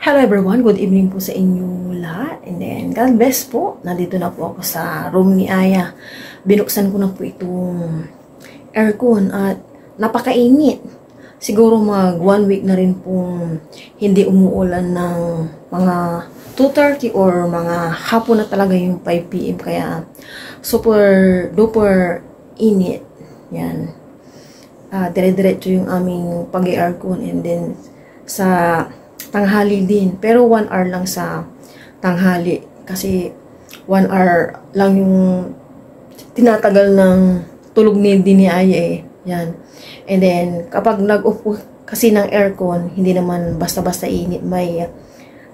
Hello everyone, good evening po sa inyo lahat. And then, God bless po. Nandito na po ako sa room ni Aya. Binuksan ko na po itong aircon at napakainit. Siguro mag 1 week na rin pong hindi umuulan ng mga 2:30 or mga hapon na talaga yung 5 PM. Kaya super duper init. Yan. Dire-diretso yung aming pag-aircon, and then sa tanghali din. Pero 1 hour lang sa tanghali. Kasi 1 hour lang yung tinatagal ng tulog din ni Aya eh. Yan. And then, kapag nag-off kasi ng aircon, hindi naman basta-basta init. May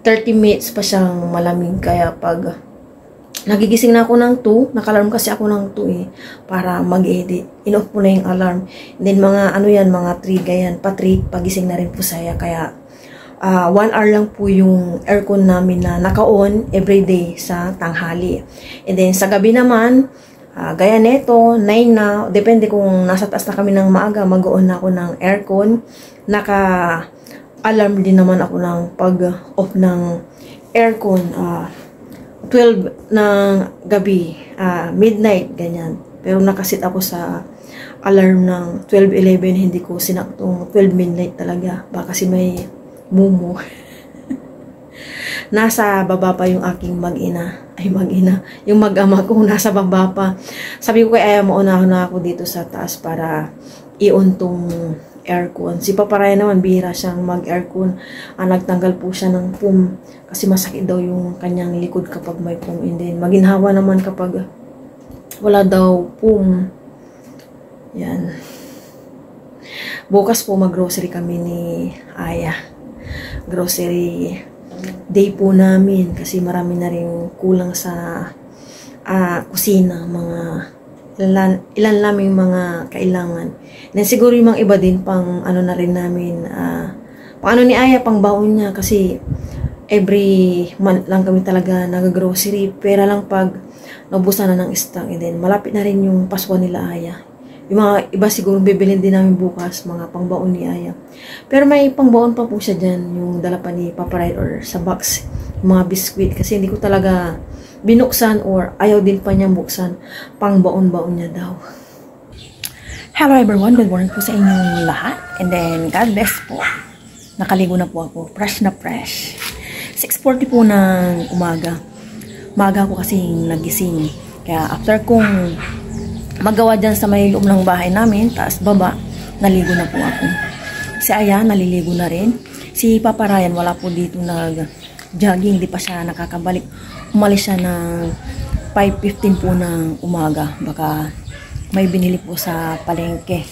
30 minutes pa siyang malamig. Kaya pag nagigising na ako ng 2, naka-alarm kasi ako ng 2 eh, para mag-edit. In-off po na yung alarm. And then, mga 3 ganyan, pa-3, pagising na rin po saya. Kaya, 1 hour lang po yung aircon namin na naka-on everyday sa tanghali. And then, sa gabi naman, gaya neto, 9 na, depende kung nasa taas na kami ng maaga, mag-on na ako ng aircon. Naka-alarm din naman ako ng pag-off ng aircon, 12 ng gabi, midnight, ganyan. Pero nakasit ako sa alarm ng 12:11, hindi ko sinaktong 12 midnight talaga. Baka kasi may mumu. Nasa baba pa yung aking mag-ina. Yung mag-ama ko, nasa baba pa. Sabi ko kay Aya, maunahan na ako dito sa taas para i-on tong aircon. Si Papa Ryan naman, bihira siyang mag-aircon. Nagtanggal po siya ng foam kasi masakit daw yung kanyang likod kapag may foam. And then, maginhawa naman kapag wala daw foam. Yan. Bukas po mag-grocery kami ni Aya. Grocery day po namin kasi marami na rin kulang sa kusina, mga ilan lamang mga kailangan. Then siguro yung mga iba din pang ano na rin namin, pang ano ni Aya, pang baon niya kasi every month lang kami talaga nag-grocery. Pera lang pag naubusan na ng stock. And then malapit na rin yung Pasko nila Aya. Yung mga iba siguro bibilin din namin bukas, mga pangbaon ni Aya. Pero may pangbaon pa po siya dyan, yung dala pa ni Papa Ride or sa box, yung mga biskwit. Kasi hindi ko talaga binuksan or ayaw din pa niya buksan. Pangbaon-baon niya daw. Hello everyone, good morning po sa inyong lahat. And then, God bless po. Nakaligo na po ako, fresh na fresh. 6:40 po ng umaga. Maga ako kasing nagising. Kaya after kong magawa dyan sa may loob ng bahay namin, taas baba, naligo na po ako. Si Aya, naliligo na rin. Si Papa Ryan, wala po dito nag-jogging, di pa siya nakakabalik. Umalis siya ng 5:15 po ng umaga. Baka may binili po sa palengke.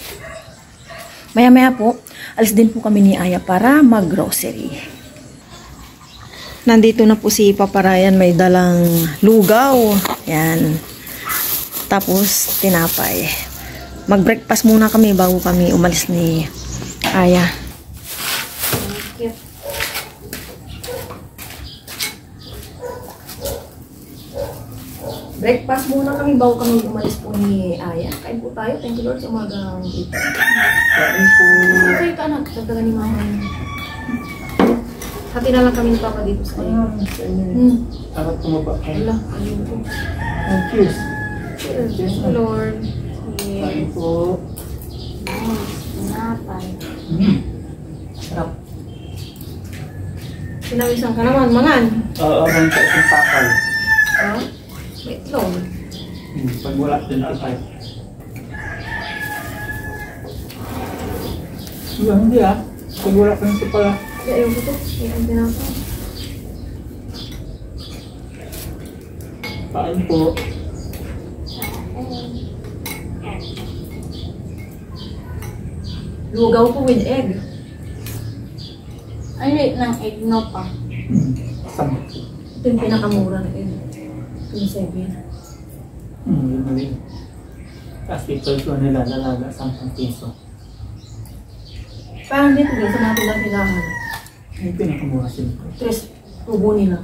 Maya-maya po, alis din po kami ni Aya para mag-grocery. Nandito na po si Papa Ryan, may dalang lugaw. Yan. Tapos, tinapay. Mag-breakfast muna kami bago kami umalis ni Aya. Breakfast muna kami bago kami umalis po ni Aya. Kain po tayo. Thank you Lord sa umagang dito. Kain po. Kain ka anak. Dagdagan ni mama. Hati na lang kami ni Papa dito sa iyo. Dapat tumaba kayo. Wala. Ayun po. Cheers. Cheers, Lord. Kain po. Napay. Sarap. Sinawisan ka naman, mangan. Oo, ganun sa isang pakal. May itlog. Pag wala, 25. Hindi Pag wala ka nito pala. Ayaw ko to. Ayaw pinapay. Kain po. Lugaw po with egg. Ang liit ng egg no pa. Sama. Ito yung pinakamura na egg. 27. Yun na rin. Kasi ito nila lalaga 10 piso. Parang dito din sa mga tindahan. Yung pinakamura sila. 3 tubo nila.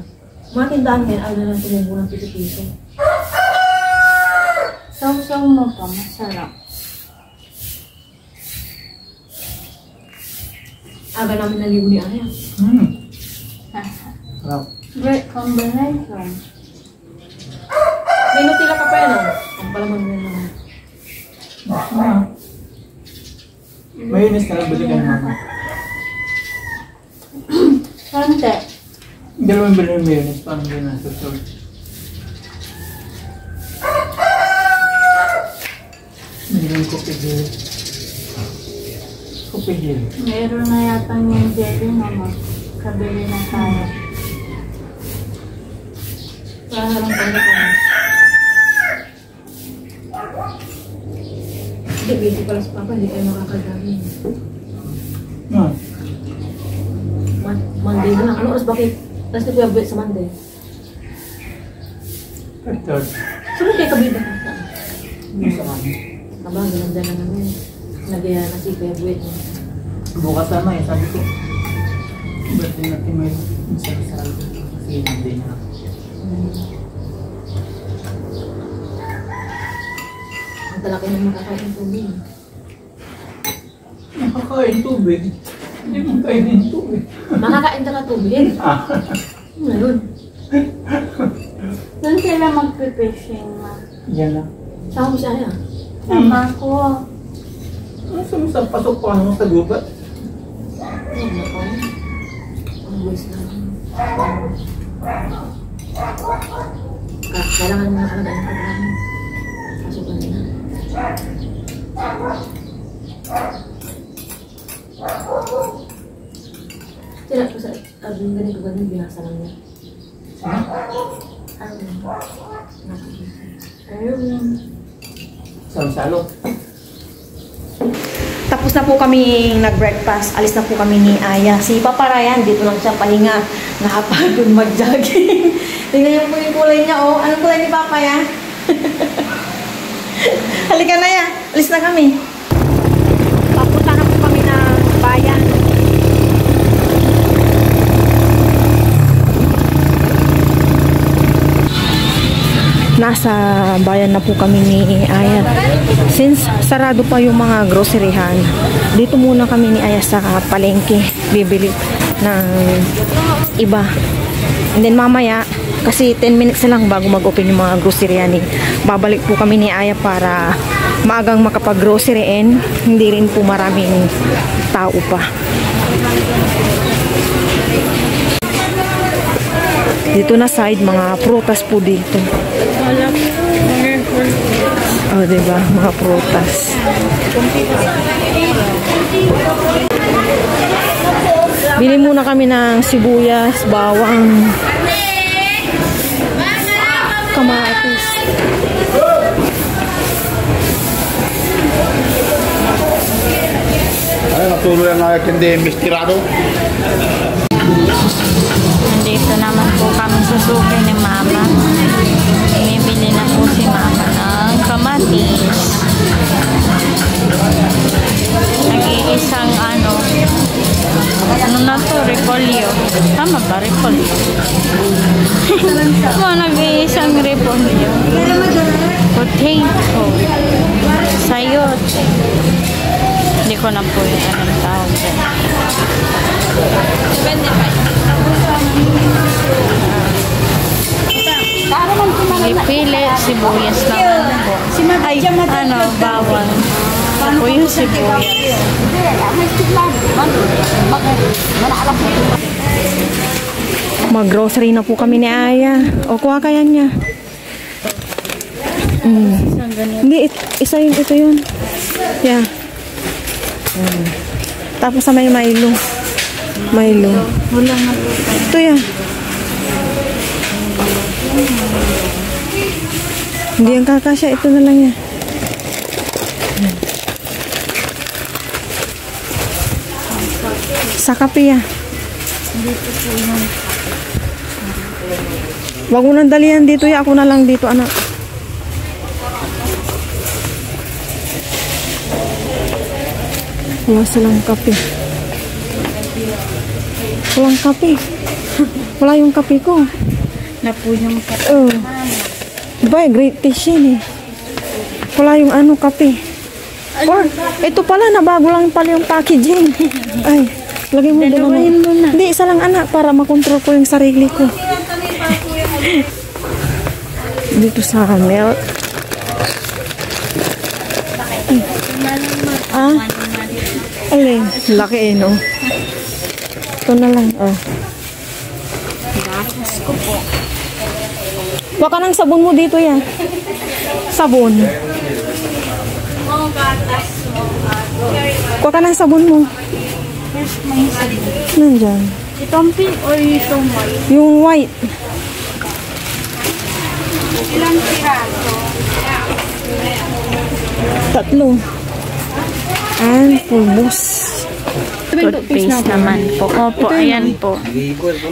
Mga tindahan ngayon, ayaw na lang tumubo ng piso-piso. Saw-saw mo pa, masarap. Aga namin naligo ni Aya. Ha? Sarap. Great combination. May Nutella ka pa yan, oh. Ang palaman mo naman. Mayonnaise na lang bili kayo mama. Konti. Dalawang bili ng mayonnaise para hindi na sa salt. Hindi yung kupigil. Kupigil. Meron na yata yung jelly naman. Kabili na tayo. Para lang pala ko. Hindi, busy pala si Papa. Hindi kayo makakagamin. Ah, Monday na lang. Ano oras bakit? Tapos na kuya buwit sa Monday. third. Saan kayo kabida ka? Hindi sa amin. Aba, gananda na namin. Nagyaya na si kuya buwit. Bukas na eh, sabi ko. Birthday natin may isang-isang kasi hindi na. Ang talaki ng makakain tubig. Nakakain tubig. Hindi mo kainin tubig. Makakain ka na tubig? Ah, Ngayon. Doon sila magpipishing ma. yan na. Saan ko siya yan? Sama ko. Ano sa pasok pa ano sa gubat? Ano na ko? Ang buwis na. Kailangan mo na talaga yung pagkain. Pasukan na. Tira ko sa abing ganito ganito binasa lang niya. Ayun. Salo-salo. Tapos na po kami nag-breakfast. Alis na po kami ni Aya. Si Papa Ryan, dito lang siya pahinga. Nakapagod mag-jogging. Tingnan yung kulay niya, oh. Anong kulay ni Papa, ya? Halika na, ya. Alis na kami. Papunta na po kami ng bayan. Nasa bayan na po kami ni Aya. Since sarado pa yung mga groceryhan, dito muna kami ni Aya sa palengke. Bibili ng iba. And then mamaya, kasi 10 minutes na lang bago mag-open yung mga groceryan. Babalik po kami ni Aya para maagang makapag-grocery and hindi rin po maraming tao pa. Dito na side, mga prutas po dito. Oh, diba? Mga prutas. Bili muna kami ng sibuyas, bawang, kamatis. Ay, natuloy ang aking di mistirado. Nandito naman po kami susuki ni Mama. Bumibili na po si Mama ng kamatis. Nag-iisang ano na to, repolyo. Tama ba, repolyo? Nag-iisang repolyo. Potato. Sayote. Hindi ko na po yung anong tawag dyan. Pili, sibuyas naman po. Ay, ano, bawang. Ito po yung sibuyas. Mag-grocery na po kami ni Aya. O, kuha kaya niya. Hindi, isa yun, ito yun. Yeah. Tapos sa may Milo. Milo. Wala na po. Ito yan. Hindi yan kakasya. Ito na lang yan. Sa kape yan. Dito po yung Wag mo nang dalihan dito ya. Ako na lang dito, anak. Wala silang kape. Walang kape. Wala yung kape ko. na po yung kape. Oh. Diba, great taste yan eh. Wala yung ano, kape. Or, ito pala, nabago lang pala yung packaging. Ay, Lagay mo dalawa. Dalawahin mo na. Hindi, isa lang anak para makontrol ko yung sarili ko. Dito sa milk. Ah? Alin? Laki eh, no? Ito na lang, oh. Huwag ka ng sabon mo dito yan. Sabon. Huwag ka ng sabon mo. Nandyan. Itong pink or itong white? Yung white. Ilang piraso? 3. And pulbos. Toothpaste naman po. Opo, ayan po.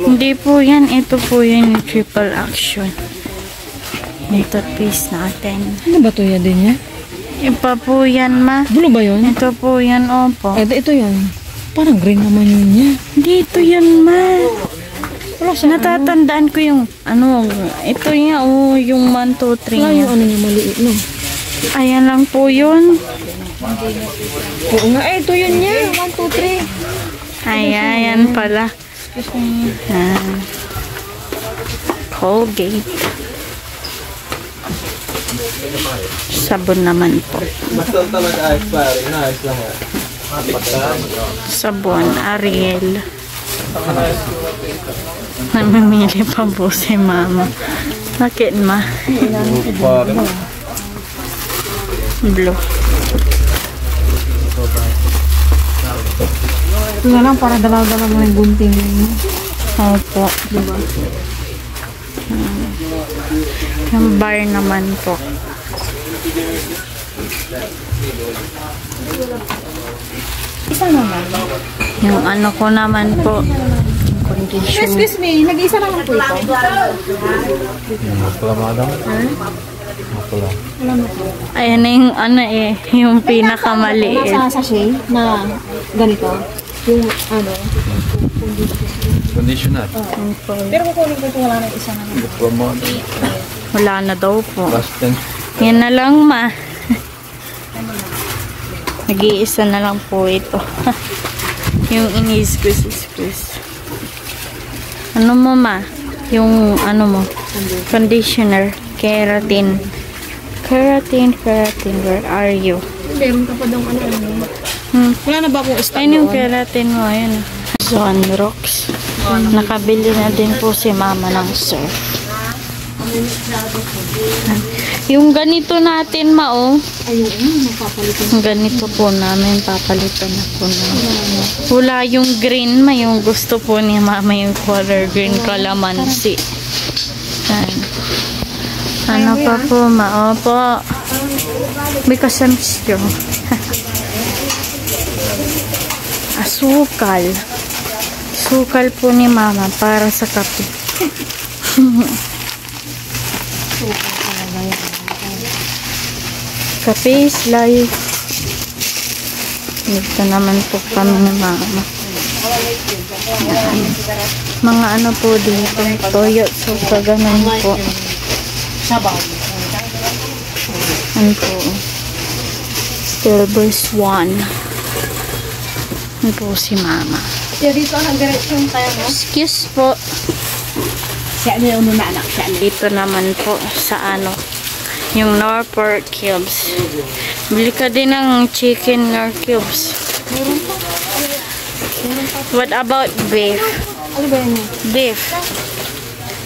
Hindi po yan. Ito po yung triple action. Yung toothpaste natin. Ano ba ito yan din yan? Iba po yan, ma. Blue ba yun? Ito po yan, opo. Ito yan. Parang green naman yun niya. Dito yan, ma. Natatandaan ko yung, ito niya, yung 1, 2, 3 Wala niya. yung ano niya maliit, no? Ayan lang po yun. Oo nga, ito yun niya. 1, 2, 3. Ayan pala. Colgate. Sabon naman po. Sabon, Ariel. Namimili pa po si mama. Bakit, ma? Blue. Ito na lang para dalaw-dalaw mo yung gunting. Opo. Diba? Yung bar naman po. Isa naman. Yung ano ko naman po. Condition. Excuse me, nag-isa na lang po ito. Ayan na yung yung pinakamaliit. Sa sachet na ganito. Yung ano. Conditioner. Pero kukunin ko ito, wala na isa na lang. Wala na daw po. Basta. Yan na lang, ma. Nag-iisa na lang po ito. Yung ini-squeeze. Ano mo, ma? Yung ano mo? Conditioner. Keratin. Keratin. Where are you? Meron ka pa daw ano. Wala na ba akong stock Ayun yung doon? keratin mo. Ayun. Zonrox. Nakabili na din po si mama ng surf. Yung ganito natin, mao. Yung ganito po namin. Papalitan na po namin. Wala yung green. May yung gusto po ni mama yung color green calamansi. Yan. Ano pa po, ma? Opo. Because I'm strong. Asukal. Sukal po ni mama para sa kape. Kape is life. Dito naman po kami ni mama. Yan. Mga ano po dito. Toyo. So, kaganan po. Ano po. Silver Swan. Ano po si mama. Dito ang direksyon tayo, no? Excuse po. Siya niya yung na anak. Siya niya. Dito naman po sa ano. Yung Knorr pork cubes. Bili ka din ng chicken Knorr cubes. What about beef? Ano ba yun? Beef.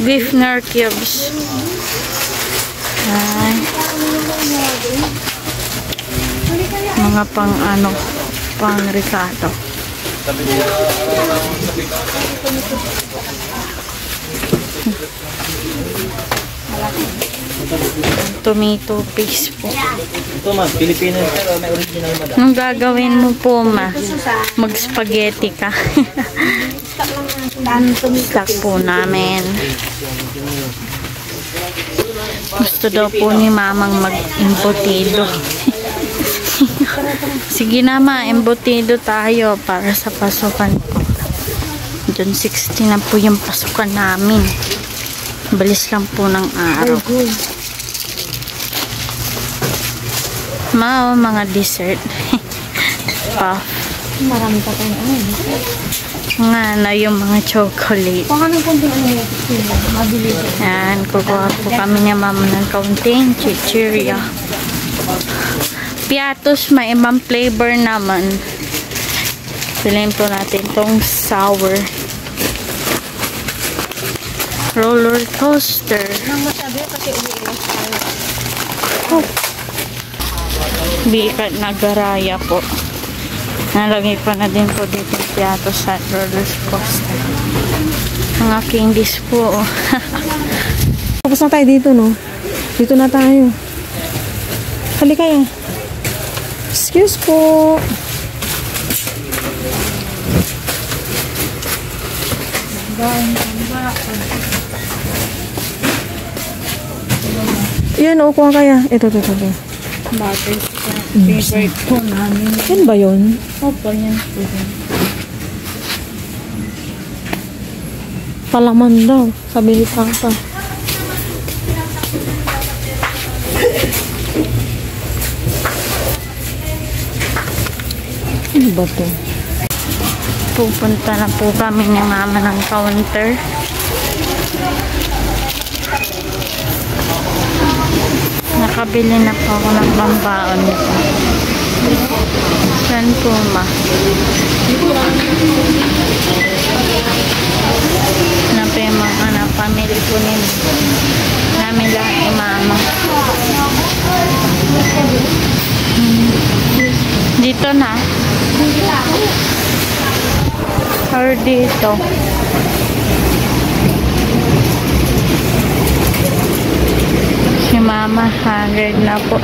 Beef Knorr cubes. Ay. Mga pang ano, pang ricato. Tomato paste po. Ito ma'am, Pilipinas pero may original madam. Anong gagawin mo po, ma? Mag-spaghetti ka. Stock po namin. Gusto daw po ni mamang mag-embutido. Sige na, ma, embutido tayo para sa pasukan po. June 16 na po yung pasukan namin. Balis lang po ng araw. Mga dessert. Puff. Marami pa tayong ano. Nga na yung mga chocolate. Baka ng konting ano, mabili ko. Yan, kukuha po kami niya mama ng kaunting chichirya. Piatos, may ibang flavor naman. Piliin po natin tong sour. Roller coaster. Nang masabi kasi umiiwas tayo. Oh. Bikat na garaya po. Nalagay ko na din po dito yung piatos sa roller coaster. Mga candies po. Tapos na tayo dito, no? Dito na tayo. Halika yan. Excuse po. Yan, o, kuha kaya. Ito. Butterscotch. Favorite po namin. Yan ba yun? Opo, yan po. Palaman daw. Sabi ni Papa. Ano ba to? Pupunta na po kami ni mama ng counter. Nakabili na po ako ng pambaon nito. Saan po ma? Ano pa yung mga pamili po namin lang ni mama. Dito na. Or dito. Si mama 100 na po.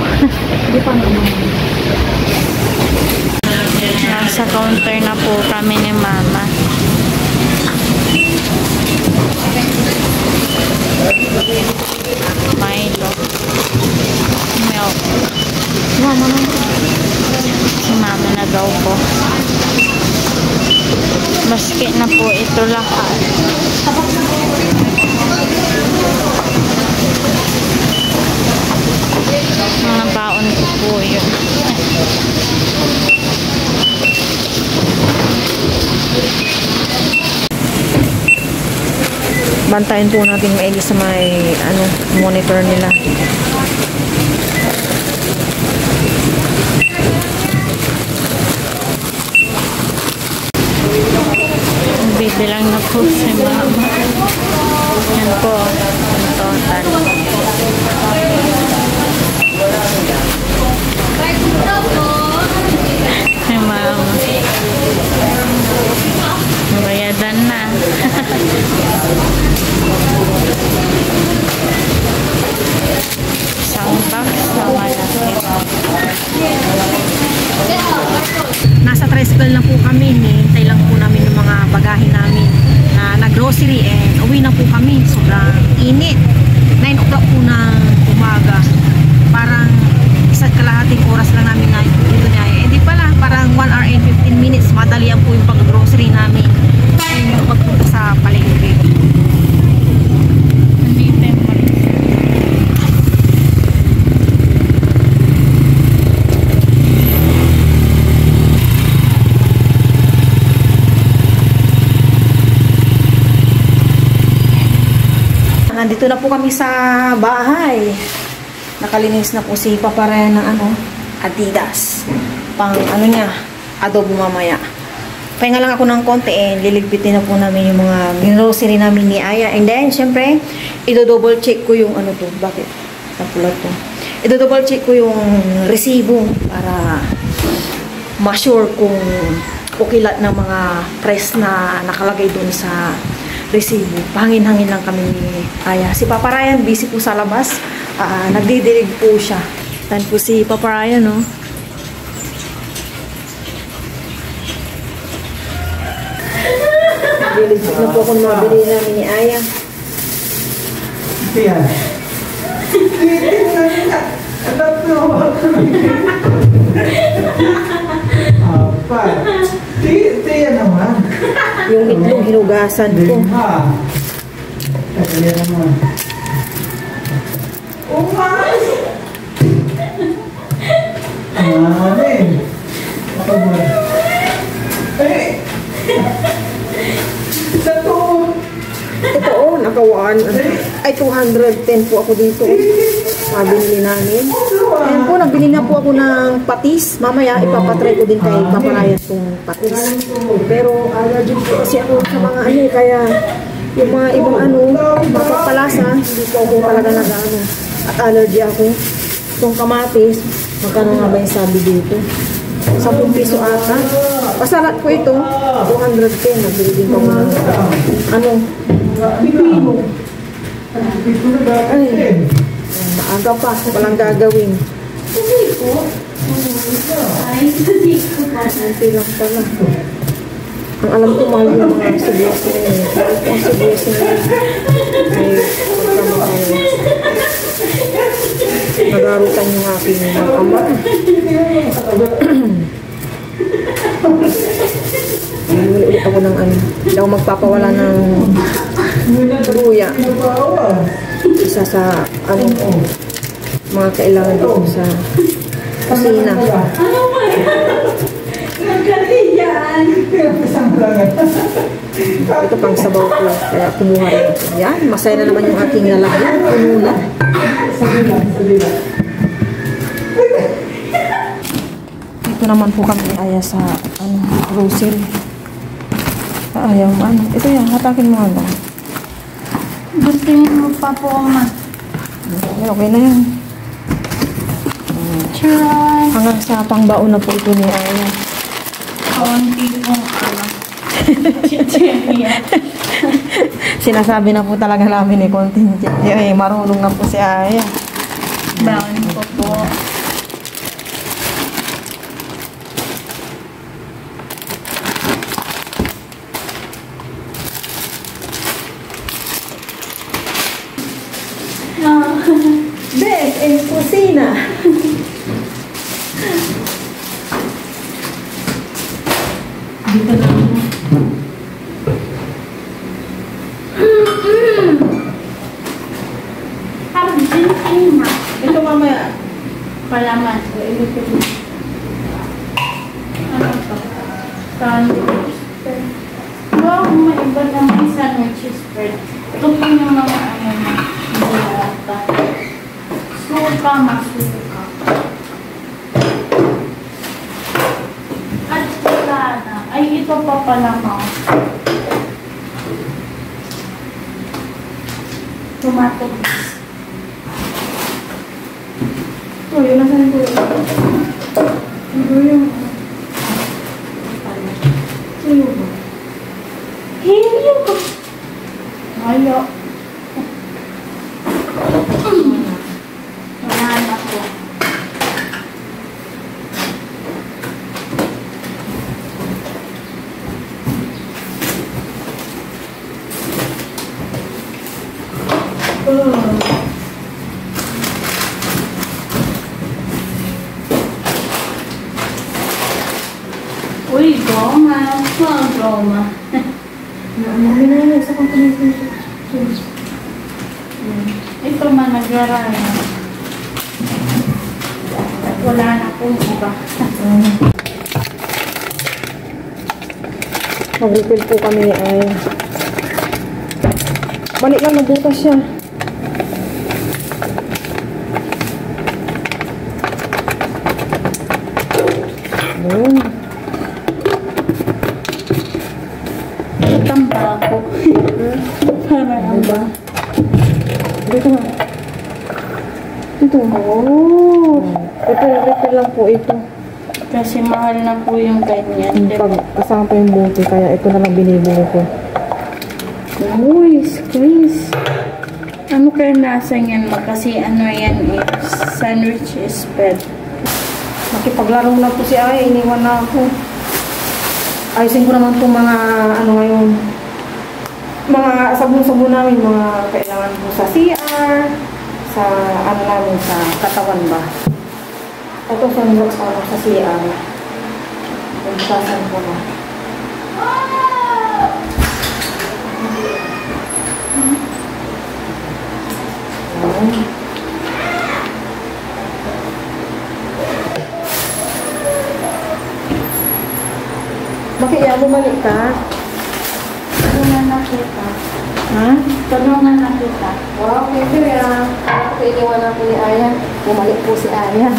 Nasa counter na po kami ni mama. Milo. Milk. Mama na. Si mama na daw po. Basket na po ito lahat. Mga baon ko po yun. Bantayan po natin maigi sa may monitor nila. Bibilang na po si mama. Yan po. Ang total. Si mama. Bayadan na. Isang box na malaki. Nasa tricycle na po kami. Hintay lang po namin yung mga bagahe namin na nag-grocery and uwi na po kami. Sobrang init. 9 o'clock po ng umaga. Parang isa't kalahating oras lang namin na dito niya. Eh di pala, parang 1 hour and 15 minutes. Madalian po yung pag-grocery namin. Ayun yung pagpunta sa palengke. Nandito yung mali. Nandito na po kami sa bahay. Nakalinis na po si Papa Ryan ng Adidas. Pang niya, adobo mamaya. Pahinga lang ako ng konti liligpitin na po namin yung mga grocery namin ni Aya. And then, syempre, i-double check ko yung bakit? Napulat to. I-double check ko yung resibo para ma-sure kung okay lahat ng mga price na nakalagay dun sa resibo. Pahangin-hangin lang kami ni Aya. Si Papa Ryan, busy po sa labas. Nagdidilig po siya. Tan po si Papa Ryan, no? Nagdidilig na po kung mabili namin ni Aya. Yan. Apa? Tiyan naman. Yung itlog hinugasan ko. Tiyan naman. Umas! Amin. Apa buat? ay 210 po ako dito. Binili namin. Ayan po, nagbili na po ako ng patis. Mamaya ipapatry ko din kay Paparayan itong patis. Pero allergic po kasi ako sa mga ano, kaya yung mga ibang ano, mapapalasa, hindi po ako talaga nag-ano. At allergy ako. Itong kamatis, magkano nga ba yung sabi dito? 10 piso ata. Pasalat ko ito, 210. Nagbili din ko ng ano, pipino. Ay, maaga pa, walang gagawin. Nanti lang pala. Ang alam ko, mahal yung mga sibuyas na yun. Ang sibuyas na yun. Ay, pagkamakaya. Nagarutan yung aking ama. Ulit ako ng ano. Hindi ako magpapawala ng luya. Isa sa ano ko. Mga kailangan dito sa kusina. Ito pang sabaw ko. Kaya kumuha rin ito. Yan. Masaya na naman yung aking lalagyan. Puno na. Ito naman po kami aya sa grocery. Ayaw ano. Ito yan. Hatakin mo lang. Gusto niyo magpapoma. Okay na yan. Try. Hanggang sa pangbaon na po ito ni Aya. Kaunti pong ano. Chicheria. Sinasabi na po talaga namin contingent. Ay, marunong na po si Aya. Baon ko po. Beth, en kusina. Dito na ako. Argentina. Ito mamaya. Palaman. Ano to? Sandwich spread. Wow, may iba naman sandwich spread. Ito po yung mga ano na nilata. Suka, masuka. At wala na. Ay, ito pa pala mo. Tomato paste. Oh, yun na saan po yun. Ito yung... Sino ba? Helio ko. Helio. Wala na po. Uy, goma. Goma. Mami na yun, sa company ko. Ito man nagraraya. Wala na pong iba. Mag-refill po kami ay balik lang, nabutas siya. Ayun. Tambako. Para Diba? Dito nga. Dito. Oh. Refill lang po ito. Kasi mahal na po yung ganyan. Pag kasama pa yung buti, kaya ito na lang binibili ko. Guys, guys. Ano kaya nasa yan? Kasi ano yan eh. Sandwich spread. Makipaglaro na po si Ay, iniwan na ako. Ayusin ko naman itong mga ano ngayon. Mga sabon-sabon namin, mga kailangan po sa CR, sa ano namin, sa katawan ba. Ito sa CR. Pagkasan ko na. Bakit yan? Bumalik ka? Ano na nakita? Ha? Tulungan na kita. Wow, pwede ah. Ako iniwanan ko ni Aya. Bumalik po si Aya.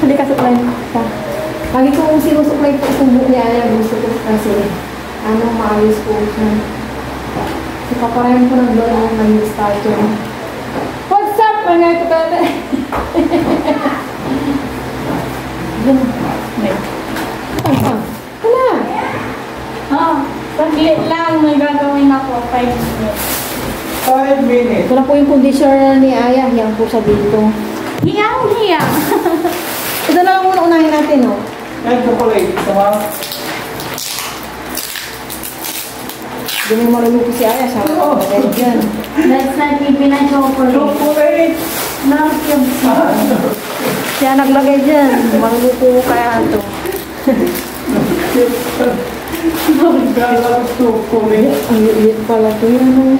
Halika, suklay ka. Lagi ko sinusuklay po itong buhok ni Aya. Gusto ko kasi maayos po siya. Ipaparayan ko ng doon ang may statue. What's up, mga kapatid? Hala! Oh, saglit lang. May gagawin ako. 5 minutes. 5 minutes. Ito na po yung conditioner ni Aya. Yan po siya dito. Hiyang-hiya. Ito na lang muna unahin natin, no? Ay, chocolate. Sama. Hindi mo marunong si Aya. Sabi ko, dyan. Let's not keep na chocolate. Chocolate. Love yung Siya naglagay dyan. Marunong po kaya ito. Galang chocolate. Ang liit pala ito yan.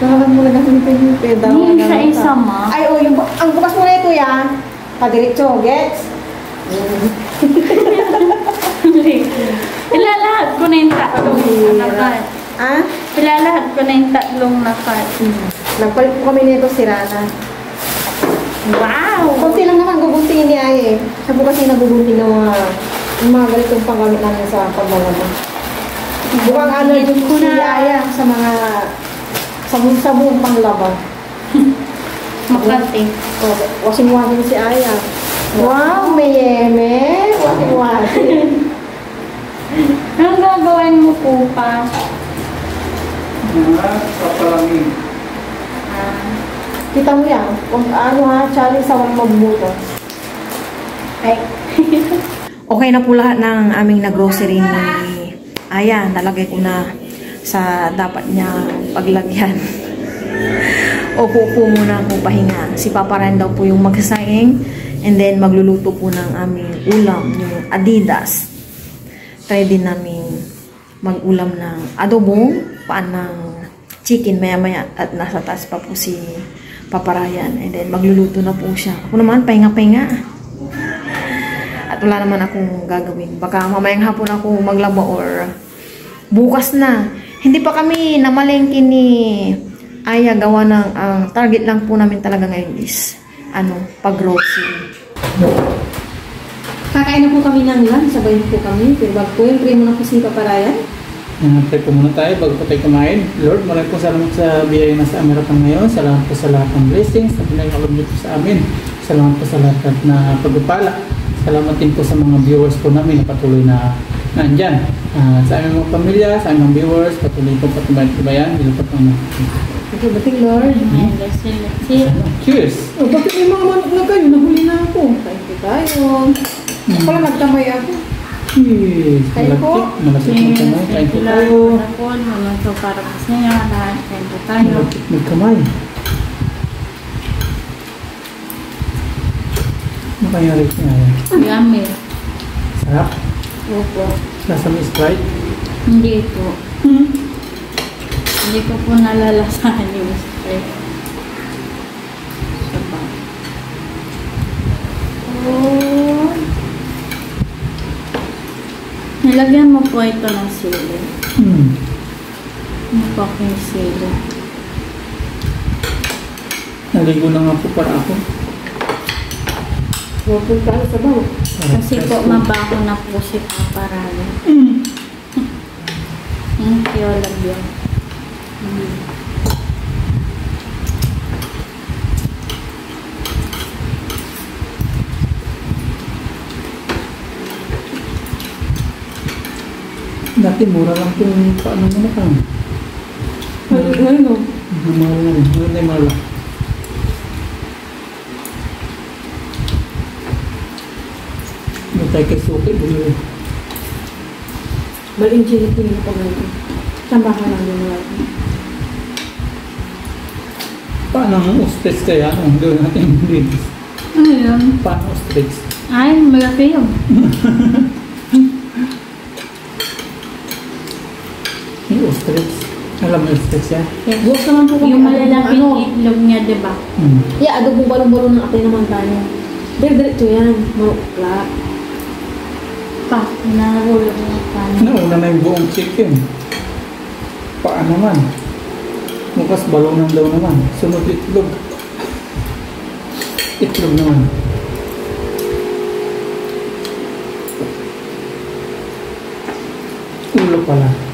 Kailangan mo lang natin yung peda. Hindi siya isama. Ay, oh, yung, ang bukas mo na ito yan. Padiretso, gets? Ilalahat ko na yung tatlong nakat. Ah? Ilalahat ko na yung tatlong nakat. Nagpalit po kami nito si Rana. Wow! Kunti lang naman guguntingin ni Ay eh. Siya po kasi nagugunting ng mga ganitong panggamit namin sa paglalaba. Bukang allergy ko si Aya sa mga sabon-sabon panglaba. Makati. Oh, washing-washing si Aya. Wow, may yeme. Washing-washing. Anong gagawin mo po pa? Papalamig. Kita mo yan. Kung ano ha, challenge sa walang magbuto. Ay. Okay na po lahat ng aming na-grocery ni Aya. Nalagay ko na sa dapat niya paglagyan. Opo po muna po pahinga. Si Papa Ran daw po yung magsasaing. And then magluluto po ng aming ulam, yung Adidas. Try din namin mag-ulam ng adobong, paan ng chicken maya-maya at nasa taas pa po si Papa Ryan. And then magluluto na po siya. Ako naman, pahinga-pahinga. At wala naman akong gagawin. Baka mamayang hapon ako maglaba or bukas na. Hindi pa kami namalengke ni Aya gawa ng target lang po namin talaga ngayon is pag-grocery. Kakain na po kami ng lunch, sabay po kami. Pero bago po yun, pray mo na po si Papa Ryan. Pray po muna tayo bago po tayo kumain. Lord, maraming po salamat sa biyaya na sa Amerika ngayon. Salamat po sa lahat ng blessings na pinag-alog niyo po sa amin. Salamat po sa lahat na pagpapala. Salamat din po sa mga viewers po namin na patuloy na nandyan. Sa aming mga pamilya, sa aming mga viewers, patuloy po patubayan. Bilang po naman. Okay, bating Lord. Cheers! Oh, bakit may mga manok na kayo? Nahuli na ako. Thank you tayo. Pala nagtamay ako. Cheers! Tayo po. Malapit mo kamay. Kain po tayo. Ito para sa inyo lahat. Kain po tayo. Malapit mo kamay. Ano kaya rate niya? Yummy. Sarap? Opo. Lasa mo Sprite? Hindi po. Hindi ko po nalalasahan yung spread. Sabaw. Oh. Nilagyan mo po ito ng sili. Ano po yung sili? Naligo na nga po para ako. Huwag po tayo sa bawo. Kasi po mabaho na po si Papa Rano. Thank you, love you. Dati mura lang kung paano mo na kang. Ano? Mahal na rin. Ngayon ay mahal. Hindi tayo kay suki. Bumili. Maling chili po nila pag natin. Sambahan lang din natin. Paano ang ostrich kaya? Ang gawin natin yung ladies. Ano yun? Paano ostrich? Ay, malaki yun. Yung ostrich. Alam mo yung ostrich yan? Bukas naman po kami. Yung malalaking itlog niya, diba? Yeah, adobo balong-balong ng atin naman tayo. Diretso yan. Marukla. Pa, nahulog na paano. Nauna na yung buong chicken. Paa naman. Mukas balunan daw naman. Sunod itlog. Itlog naman. Ulo pala.